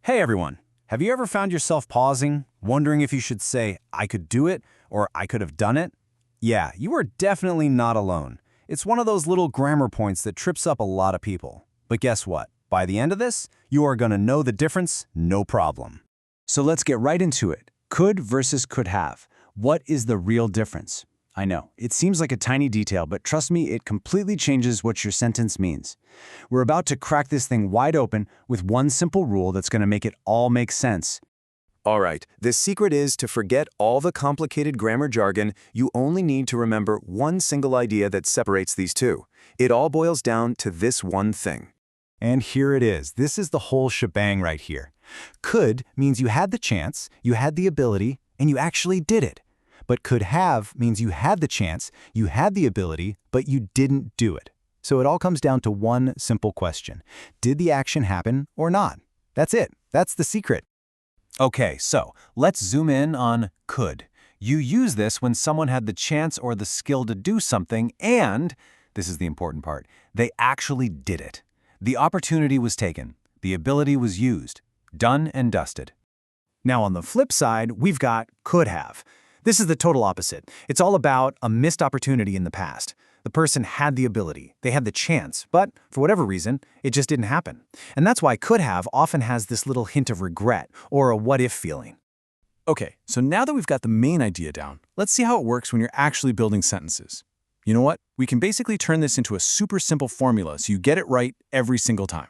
Hey everyone, have you ever found yourself pausing, wondering if you should say, I could do it, or I could have done it? Yeah, you are definitely not alone. It's one of those little grammar points that trips up a lot of people. But guess what? By the end of this, you are going to know the difference, no problem. So let's get right into it. Could versus could have. What is the real difference? I know, it seems like a tiny detail, but trust me, it completely changes what your sentence means. We're about to crack this thing wide open with one simple rule that's going to make it all make sense. All right, the secret is to forget all the complicated grammar jargon. You only need to remember one single idea that separates these two. It all boils down to this one thing. And here it is. This is the whole shebang right here. Could means you had the chance, you had the ability, and you actually did it. But could have means you had the chance, you had the ability, but you didn't do it. So it all comes down to one simple question. Did the action happen or not? That's it. That's the secret. Okay, so let's zoom in on could. You use this when someone had the chance or the skill to do something and, this is the important part, they actually did it. The opportunity was taken. The ability was used. Done and dusted. Now on the flip side, we've got could have. This is the total opposite. It's all about a missed opportunity in the past. The person had the ability, they had the chance, but for whatever reason, it just didn't happen. And that's why could have often has this little hint of regret or a what if feeling. Okay, so now that we've got the main idea down, let's see how it works when you're actually building sentences. You know what? We can basically turn this into a super simple formula so you get it right every single time.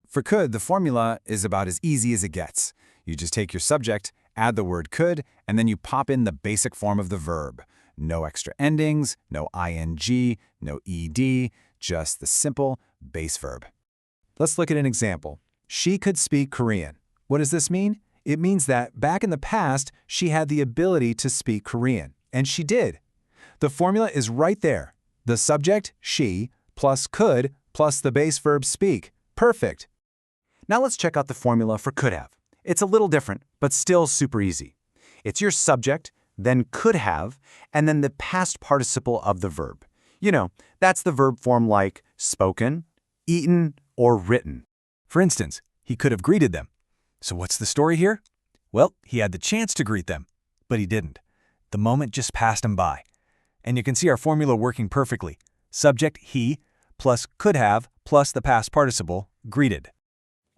For could, the formula is about as easy as it gets. You just take your subject, add the word could, and then you pop in the basic form of the verb. No extra endings, no ing, no ed, just the simple base verb. Let's look at an example. She could speak Korean. What does this mean? It means that back in the past, she had the ability to speak Korean, and she did. The formula is right there. The subject, she, plus could, plus the base verb speak. Perfect. Now let's check out the formula for could have. It's a little different, but still super easy. It's your subject, then could have, and then the past participle of the verb. You know, that's the verb form like spoken, eaten, or written. For instance, he could have greeted them. So what's the story here? Well, he had the chance to greet them, but he didn't. The moment just passed him by. And you can see our formula working perfectly. Subject, he, plus could have, plus the past participle, greeted.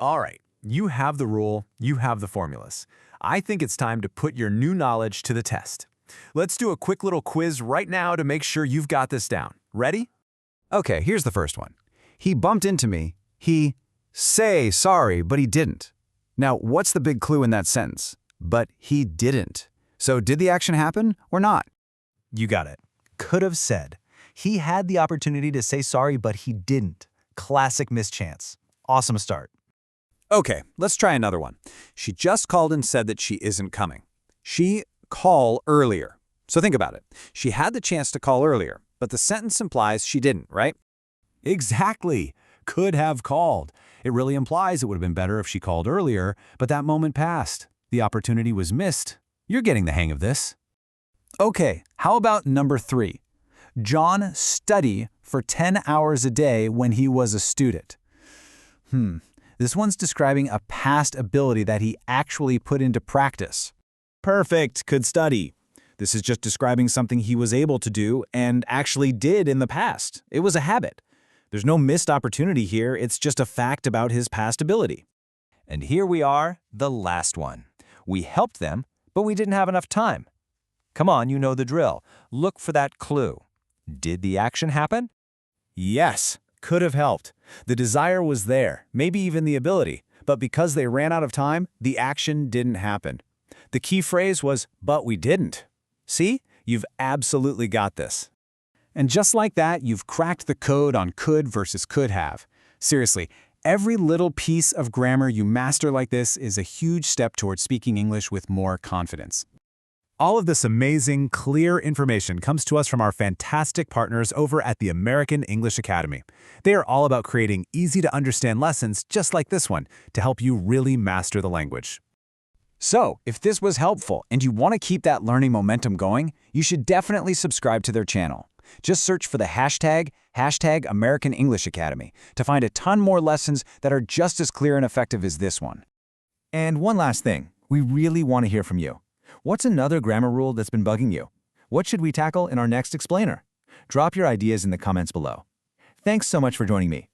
All right. You have the rule, you have the formulas. I think it's time to put your new knowledge to the test. Let's do a quick little quiz right now to make sure you've got this down. Ready? Okay, here's the first one. He bumped into me. He say sorry, but he didn't. Now, what's the big clue in that sentence? But he didn't. So did the action happen or not? You got it. Could have said. He had the opportunity to say sorry, but he didn't. Classic mischance. Awesome start. Okay, let's try another one. She just called and said that she isn't coming. She call earlier. So think about it. She had the chance to call earlier, but the sentence implies she didn't, right? Exactly. Could have called. It really implies it would have been better if she called earlier, but that moment passed. The opportunity was missed. You're getting the hang of this. Okay, how about number 3? John studied for 10 hours a day when he was a student. This one's describing a past ability that he actually put into practice. Perfect, could study. This is just describing something he was able to do and actually did in the past. It was a habit. There's no missed opportunity here, it's just a fact about his past ability. And here we are, the last one. We helped them, but we didn't have enough time. Come on, you know the drill. Look for that clue. Did the action happen? Yes. Could have helped. The desire was there, maybe even the ability, but because they ran out of time, the action didn't happen. The key phrase was, but we didn't. See? You've absolutely got this. And just like that, you've cracked the code on could versus could have. Seriously, every little piece of grammar you master like this is a huge step towards speaking English with more confidence. All of this amazing, clear information comes to us from our fantastic partners over at the American English Academy. They are all about creating easy-to-understand lessons just like this one to help you really master the language. So, if this was helpful and you want to keep that learning momentum going, you should definitely subscribe to their channel. Just search for the hashtag American English Academy to find a ton more lessons that are just as clear and effective as this one. And one last thing, we really want to hear from you. What's another grammar rule that's been bugging you? What should we tackle in our next explainer? Drop your ideas in the comments below. Thanks so much for joining me.